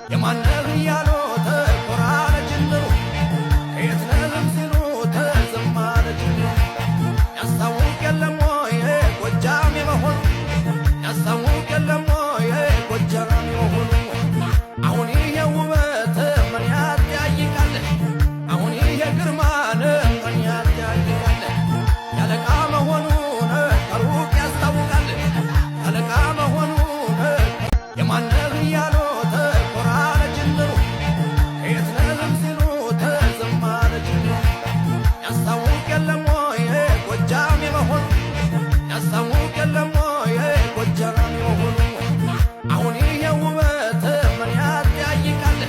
የማነህ እያሉ ተቆራረ ጅምሩ ከየት ነህም ሲሉ ተዘማረ ጅምሩ ያስታውቅ የለም ወይ ጎጃም የመሆኑ ያስታውቅ የለም ወይ ጎጃም የመሆኑ አሁን ይሄ ውበት ምን ያጠያይቃል አሁን ይሄ ግርማን ምን ያጠያይቃል ያለቃ መሆኑን ከሩቅ ያስታውቃል ያለቃ መሆኑን የማነህ እያሉ ተቆራረ ጅምሩ ከየት ነህም ሲሉ ተዘማረ ጅምሩ ያስታውቅ የለም ወይ ጎጃም የመሆኑ ያስታውቅ የለም ወይ ጎጃም የመሆኑ አሁን ይሄ ውበት ምን ያጠያይቃል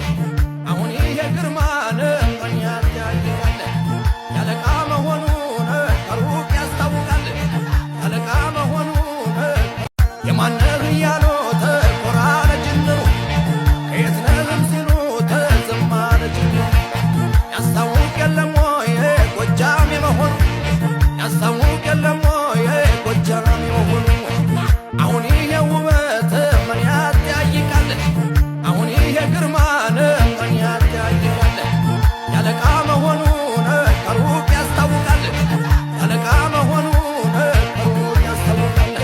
አሁን ይሄ ግርማን ምን ያጠያይቃል ያለቃ መሆኑን ከሩቅ ያስታውቃል ያለቃ መሆኑን የማነህ እያሉ ተቆራረ ጅምሩ ከየት ነህም ሲሉ ተዘማረ ጅምሩ ያስታውቅ የለም ወይ ጎጃም የመሆኑ ያስታውቅ የለም ወይ ጎጃም የመሆኑ አሁን ይሄ ውበት ምን ያጠያይቃል አሁን ይሄ ግርማን ምን ያጠያይቃል ያለቃ መሆኑን ከሩቅ ያስታውቃል ያለቃ መሆኑን ከሩቅ ያስታውቃል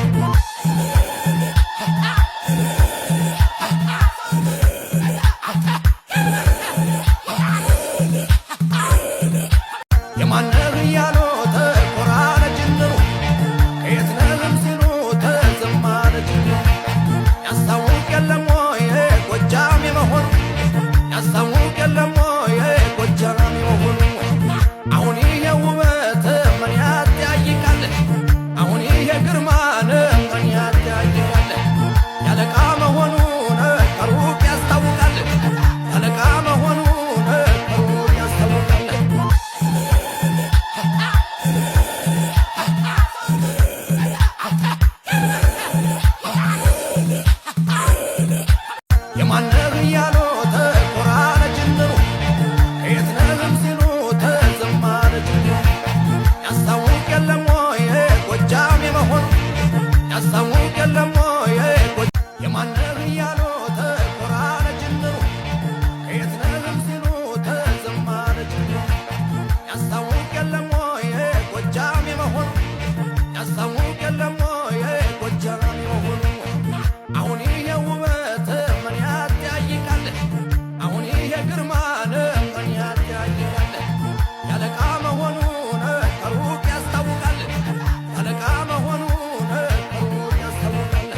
የማነህ እያሉ ተቆራረ ጅምሩ ከየት ነህም ሲሉ ተዘማረ ጅምሩ ያስታውቅ የለም ወይ ጎጃም የመሆኑ ያስታውቅ የለም ወይ ጎጃም የመሆኑ አሁን ይሄ ውበት ምን ያጠያይቃል አሁን ይሄ ግርማን ምን ያጠያይቃል ያለቃ መሆኑን ከሩቅ ያስታውቃል ያለቃ መሆኑን ከሩቅ ያስታውቃል የማነህ እያሉ ተቆራረ ጅምሩ ከየት ነህም ሲሉ ተዘማረ ጅምሩ ያስታውቅ የለም ወይ ጎጃም የመሆኑ ያስታውቅ የለም ወይ የማነህ እያሉ ተቆራረ ጅምሩ ከየት ነህም ሲሉ ተዘማረ ጅምሩ ያስታውቅ የለም ወይ ጎጃም የመሆኑ ያስታውቅ የለም ወይ ጎጃም የመሆኑ አሁን ይሄ ውበት ምን ያጠያይቃል አሁን ይሄ ግርማን ምን ያጠያይቃል ያለቃ መሆኑን ከሩቅ ያስታውቃል ያለቃ መሆኑን ከሩቅ ያስታውቃል